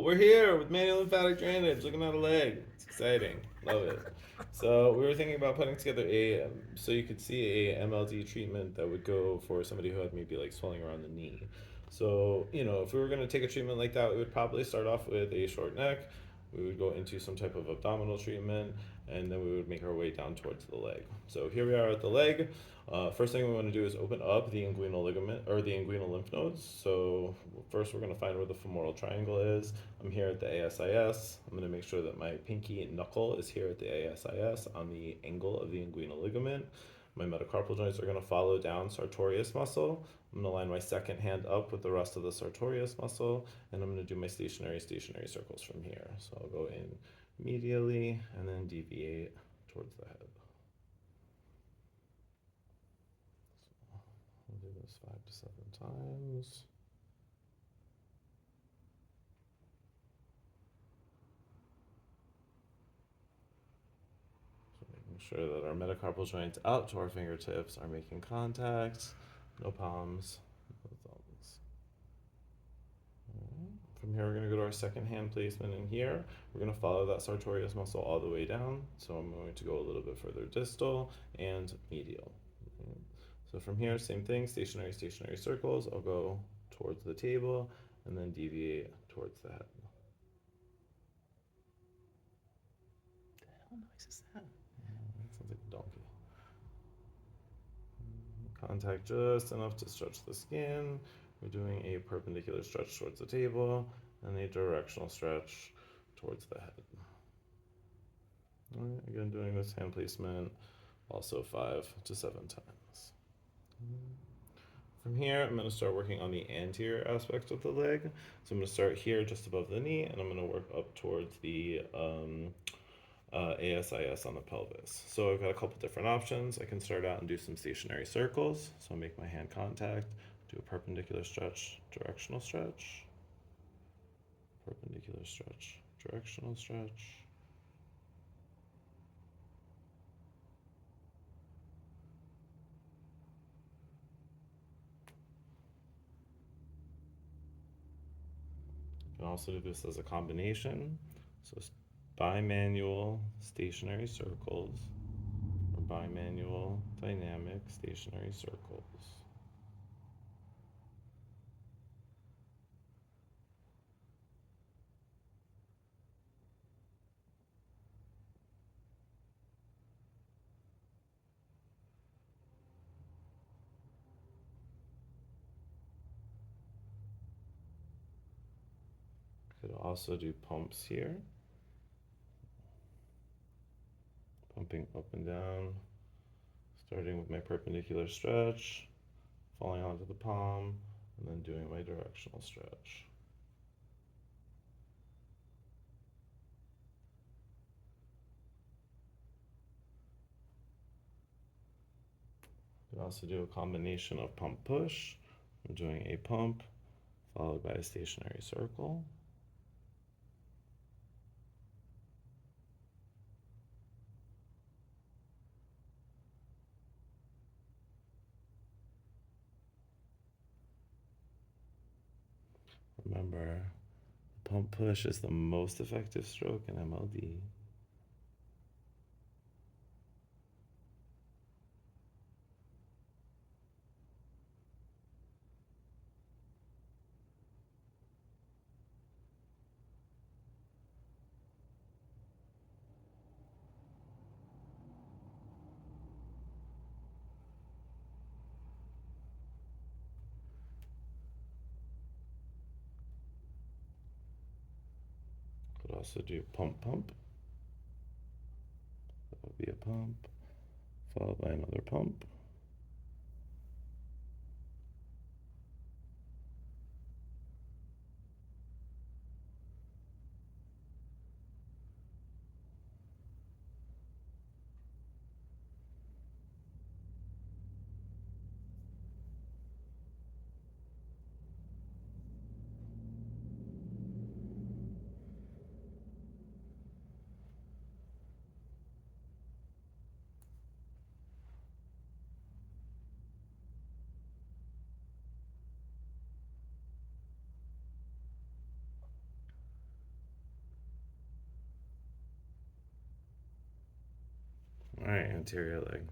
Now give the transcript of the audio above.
we're here with manual lymphatic drainage, looking at a leg. It's exciting. Love it. So we were thinking about putting together so you could see a MLD treatment that would go for somebody who had maybe like swelling around the knee. So, if we were going to take a treatment like that, we would probably start off with a short neck. We would go into some type of abdominal treatment, and then we would make our way down towards the leg. So here we are at the leg. First thing we want to do is open up the inguinal ligament or the inguinal lymph nodes. So first we're going to find where the femoral triangle is. I'm here at the ASIS. I'm going to make sure that my pinky knuckle is here at the ASIS on the angle of the inguinal ligament. My metacarpal joints are going to follow down sartorius muscle. I'm going to line my second hand up with the rest of the sartorius muscle, and I'm going to do my stationary circles from here. So I'll go in medially and then deviate towards the head. I'll do this 5 to 7 times. So making sure that our metacarpal joints out to our fingertips are making contact. No palms, no thumbs. From here, we're going to go to our second hand placement in here. We're going to follow that sartorius muscle all the way down. So I'm going to go a little bit further distal and medial. So from here, same thing, stationary circles. I'll go towards the table and then deviate towards the head. What the hell noise is that? That sounds like a donkey. Contact just enough to stretch the skin. We're doing a perpendicular stretch towards the table and a directional stretch towards the head. All right, again, doing this hand placement also 5 to 7 times. From here, I'm going to start working on the anterior aspects of the leg. So I'm going to start here just above the knee, and I'm going to work up towards the ASIS on the pelvis. So I've got a couple different options. I can start out and do some stationary circles. So I'll make my hand contact, do a perpendicular stretch, directional stretch, perpendicular stretch, directional stretch. You can also do this as a combination. So bimanual stationary circles or bimanual dynamic stationary circles. Could also do pumps here. Pumping up and down, starting with my perpendicular stretch, falling onto the palm, and then doing my directional stretch. You can also do a combination of pump push. I'm doing a pump followed by a stationary circle. Remember, pump push is the most effective stroke in MLD. Could also do pump pump. That would be a pump, followed by another pump. All right, anterior leg.